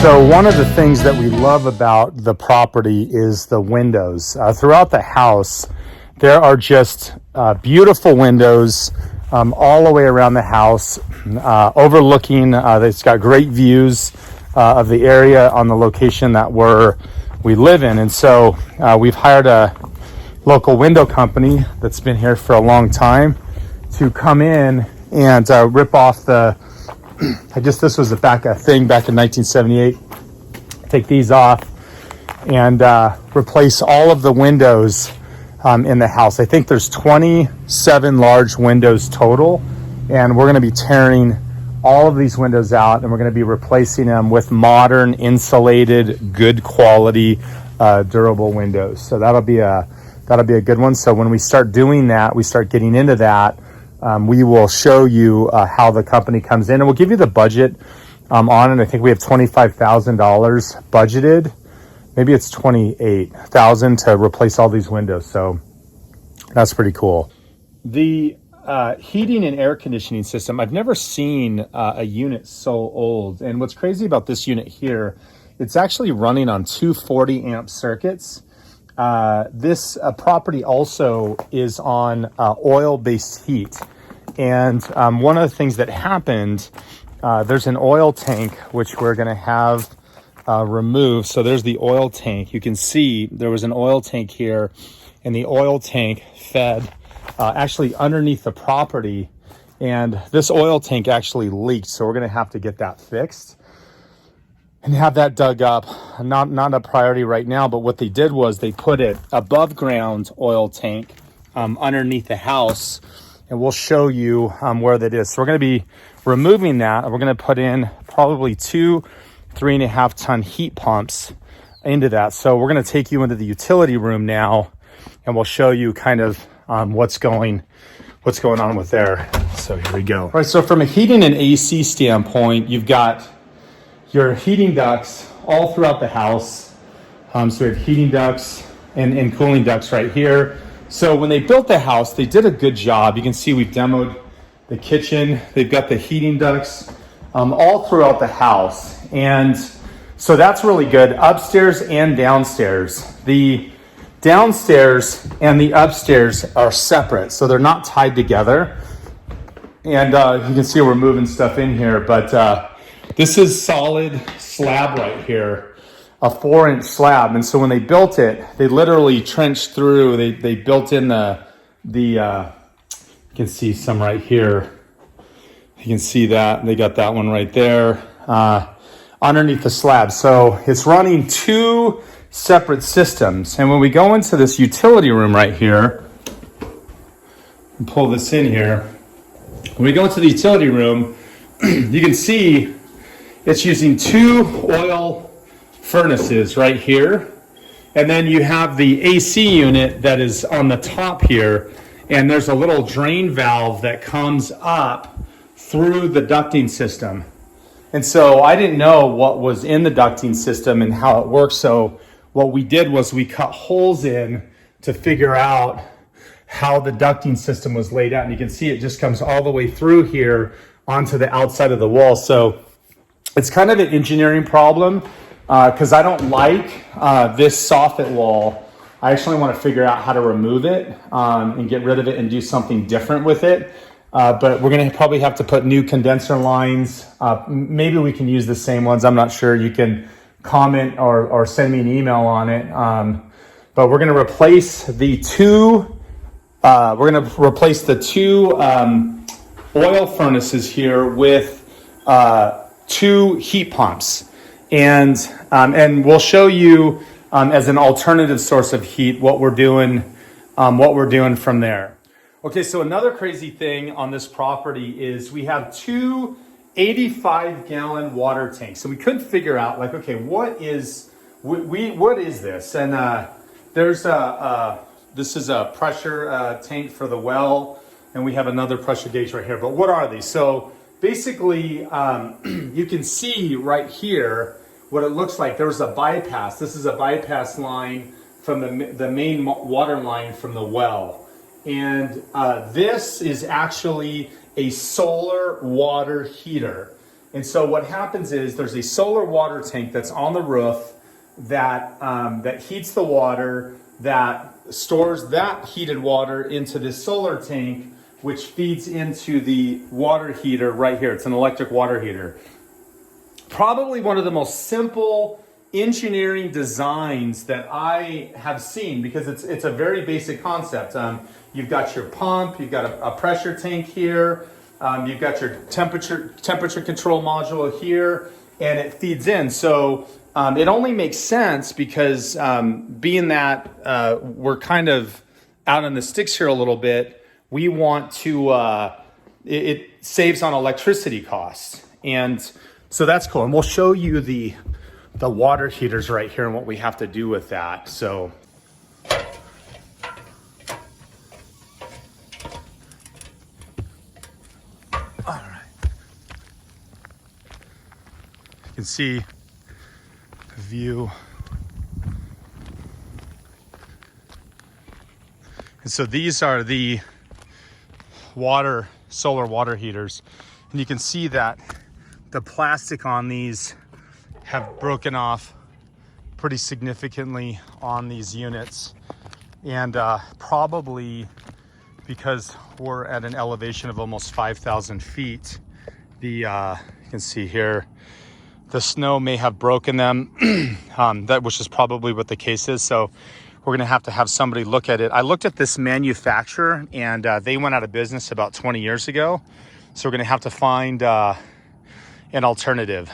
So one of the things that we love about the property is the windows. Throughout the house, there are just beautiful windows all the way around the house, overlooking. It's got great views of the area on the location that we live in. And so we've hired a local window company that's been here for a long time to come in and rip off I guess this was back in 1978. Take these off and replace all of the windows in the house. I think there's 27 large windows total, and we're going to be tearing all of these windows out, and we're going to be replacing them with modern, insulated, good quality, durable windows. So that'll be a good one. So when we start doing that, we start getting into that. We will show you how the company comes in, and we'll give you the budget on it. I think we have $25,000 budgeted. Maybe it's $28,000 to replace all these windows. So that's pretty cool. The heating and air conditioning system, I've never seen a unit so old. And what's crazy about this unit here, it's actually running on 240 amp circuits. This property also is on oil-based heat. And one of the things that happened, there's an oil tank, which we're going to have removed. So there's the oil tank. You can see there was an oil tank here, and the oil tank fed actually underneath the property. And this oil tank actually leaked. So we're going to have to get that fixed and have that dug up. Not a priority right now, but what they did was they put it above ground oil tank underneath the house, and we'll show you where that is. So we're going to be removing that, and we're going to put in probably 2 3.5 ton heat pumps into that. So we're going to take you into the utility room now, and we'll show you kind of what's going on with there. So here we go. All right, so from a heating and AC standpoint, you've got your heating ducts all throughout the house. So we have heating ducts and cooling ducts right here. So when they built the house, they did a good job. You can see we've demoed the kitchen. They've got the heating ducts all throughout the house. And so that's really good, upstairs and downstairs. The downstairs and the upstairs are separate, so they're not tied together. And you can see we're moving stuff in here, but this is solid slab right here, a 4-inch slab. And so when they built it, they literally trenched through. They built in you can see some right here. You can see that. They got that one right there underneath the slab. So it's running 2 separate systems. And when we go into this utility room right here, and pull this in here, when we go into the utility room, you can see it's using 2 oil furnaces right here. And then you have the AC unit that is on the top here. And there's a little drain valve that comes up through the ducting system. And so I didn't know what was in the ducting system and how it works. So what we did was we cut holes in to figure out how the ducting system was laid out. And you can see it just comes all the way through here onto the outside of the wall. So it's kind of an engineering problem because I don't like this soffit wall. I actually want to figure out how to remove it and get rid of it and do something different with it. But we're going to probably have to put new condenser lines. Maybe we can use the same ones. I'm not sure. You can comment or send me an email on it. But we're going to replace the 2 oil furnaces here with 2 heat pumps. And we'll show you as an alternative source of heat what we're doing from there. Okay, so another crazy thing on this property is we have 2 85-gallon water tanks. So we couldn't figure out, like, okay, what is this? And this is a pressure tank for the well, and we have another pressure gauge right here. But what are these? So basically, you can see right here what it looks like. There's a bypass. This is a bypass line from the main water line from the well. And this is actually a solar water heater. And so what happens is there's a solar water tank that's on the roof that that heats the water, that stores that heated water into this solar tank, which feeds into the water heater right here. It's an electric water heater. Probably one of the most simple engineering designs that I have seen, because it's a very basic concept. You've got your pump, you've got a pressure tank here, you've got your temperature control module here, and it feeds in. So it only makes sense because being that we're kind of out on the sticks here a little bit, we want to, it saves on electricity costs. And so that's cool. And we'll show you the water heaters right here and what we have to do with that. So all right. You can see the view. And so these are the solar water heaters. And you can see that the plastic on these have broken off pretty significantly on these units. And probably because we're at an elevation of almost 5,000 feet, you can see here, the snow may have broken them, which is probably what the case is. So we're gonna have to have somebody look at it. I looked at this manufacturer and they went out of business about 20 years ago. So we're gonna have to find an alternative.